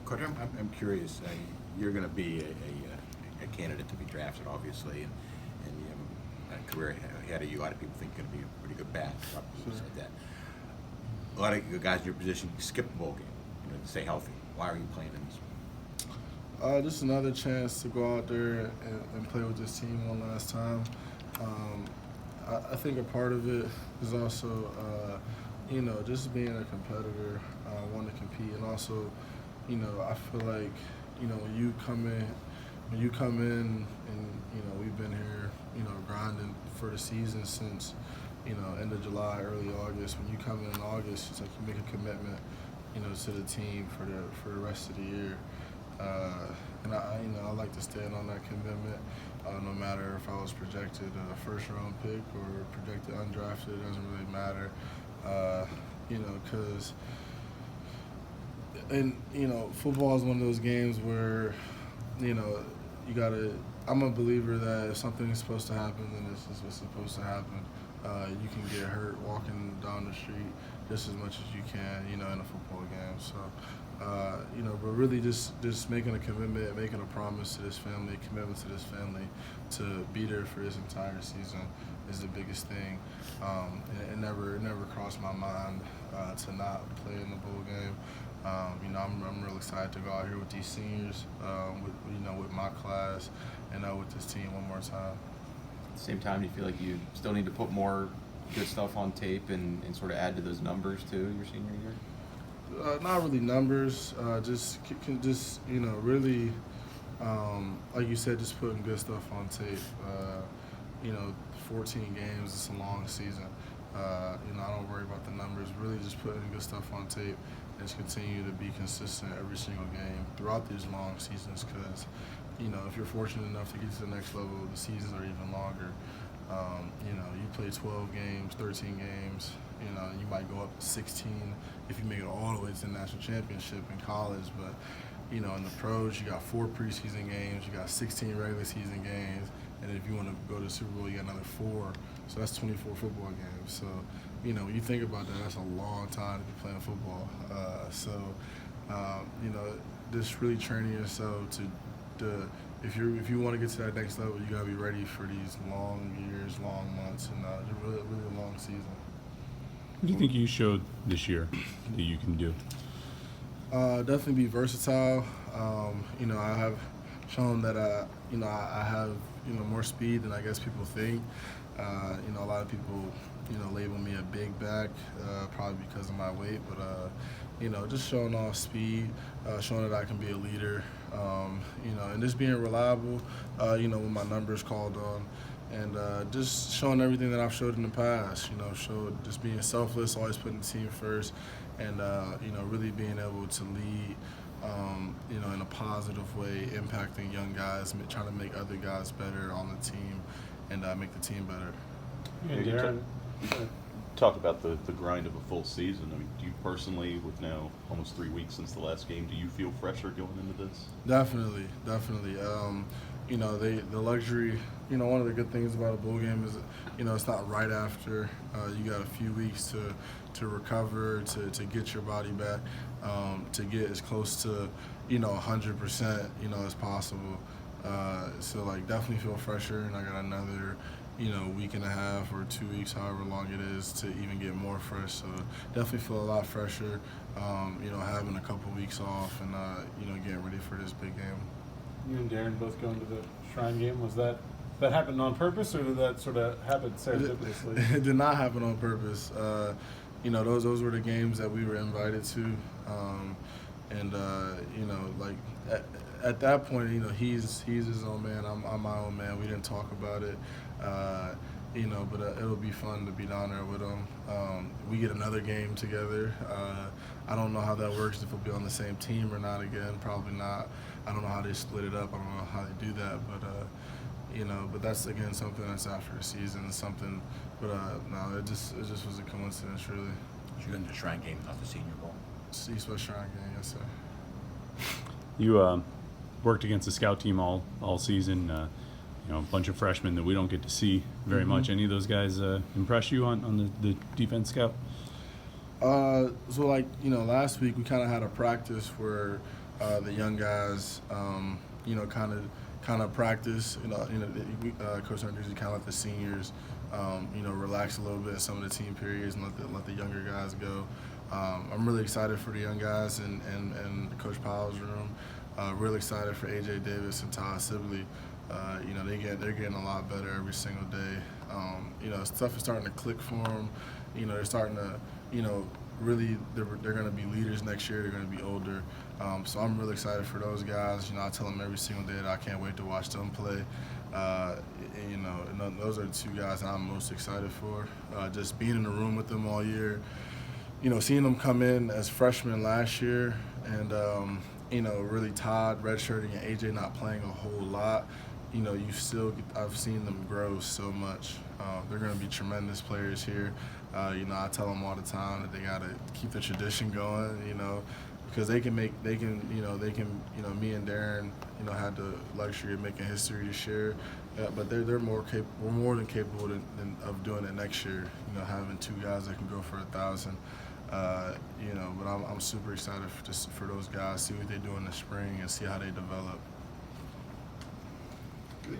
Qadree, I'm curious. You're going to be a candidate to be drafted, obviously, and you have a career ahead of you. A lot of people think you're going to be a pretty good bat. A lot of people said that. A lot of guys in your position skip the bowl game, to stay healthy. Why are you playing in this? Just another chance to go out there and play with this team one last time. I think a part of it is also, just being a competitor, wanting to compete, and also, I feel like, when you come in, and we've been here, grinding for the season since, end of July, early August. When you come in August, it's like you make a commitment, to the team for the rest of the year. And I like to stand on that commitment, no matter if I was projected a first-round pick or projected undrafted. It doesn't really matter, because football is one of those games where, you gotta. I'm a believer that if something is supposed to happen, then this is what's supposed to happen. You can get hurt walking down the street just as much as you can, in a football game. So, but really just making a commitment, making a promise to this family, a commitment to this family to be there for this entire season is the biggest thing. It never crossed my mind to not play in the bowl game. I'm real excited to go out here with these seniors, with my class, and with this team one more time. At the same time, do you feel like you still need to put more good stuff on tape and sort of add to those numbers too your senior year? Not really numbers, just really, like you said, just putting good stuff on tape. 14 games, it's a long season. I don't worry about the numbers, really just putting good stuff on tape and just continue to be consistent every single game throughout these long seasons, because if you're fortunate enough to get to the next level, the seasons are even longer. You play 12 games, 13 games, you might go up to 16 if you make it all the way to the national championship in college. But, in the pros, you got 4 preseason games, you got 16 regular season games, and if you want to go to the Super Bowl, you got another 4. So that's 24 football games. So, when you think about that, that's a long time to be playing football. Just really training yourself to if you want to get to that next level, you gotta be ready for these long years, long months, and really a long season. What do you think you showed this year that you can do? Definitely be versatile. I have shown that I have more speed than I guess people think. A lot of people label me a big back, probably because of my weight, but just showing off speed, showing that I can be a leader, and just being reliable, when my numbers called on, and just showing everything that I've showed in the past, just being selfless, always putting the team first, and, really being able to lead, in a positive way, impacting young guys, trying to make other guys better on the team, and make the team better. You talked about the grind of a full season. I mean, do you personally, with now almost 3 weeks since the last game, do you feel fresher going into this? Definitely. The luxury, one of the good things about a bowl game is, it's not right after. You got a few weeks to recover, to get your body back, to get as close to, 100%, as possible. So, definitely feel fresher, and I got another, week and a half or 2 weeks, however long it is, to even get more fresh. So definitely feel a lot fresher, having a couple weeks off and, getting ready for this big game. You and Darren both going to the Shrine game. Was that happened on purpose, or did that sort of happen serendipitously? It did not happen on purpose. Those were the games that we were invited to. At that point, he's his own man. I'm my own man. We didn't talk about it, but it'll be fun to be down there with him. We get another game together. I don't know how that works, if we'll be on the same team or not again. Probably not. I don't know how they split it up. I don't know how they do that, but that's again something that's after the season. Something, but no, it just was a coincidence, really. You're in the Shrine game, not the Senior Bowl. East West Shrine game, yes sir. You worked against the scout team all season. A bunch of freshmen that we don't get to see very much. Any of those guys impress you on the defense scout? Last week we kind of had a practice where the young guys, kind of practice. Coach Hunter usually kind of let the seniors, relax a little bit in some of the team periods and let the younger guys go. I'm really excited for the young guys and Coach Powell's room. Really excited for AJ Davis and Todd Sibley. They're getting a lot better every single day. Stuff is starting to click for them. They're starting to, really they're going to be leaders next year. They're going to be older. So I'm really excited for those guys. I tell them every single day that I can't wait to watch them play. And those are the two guys that I'm most excited for. Just being in the room with them all year. Seeing them come in as freshmen last year and, really Todd redshirting and AJ not playing a whole lot, I've seen them grow so much. They're going to be tremendous players here. I tell them all the time that they got to keep the tradition going, because me and Darren, had the luxury of making history this year. But we're more than capable of doing it next year. Having two guys that can go for 1,000. But I'm super excited for those guys, see what they do in the spring and see how they develop. Good.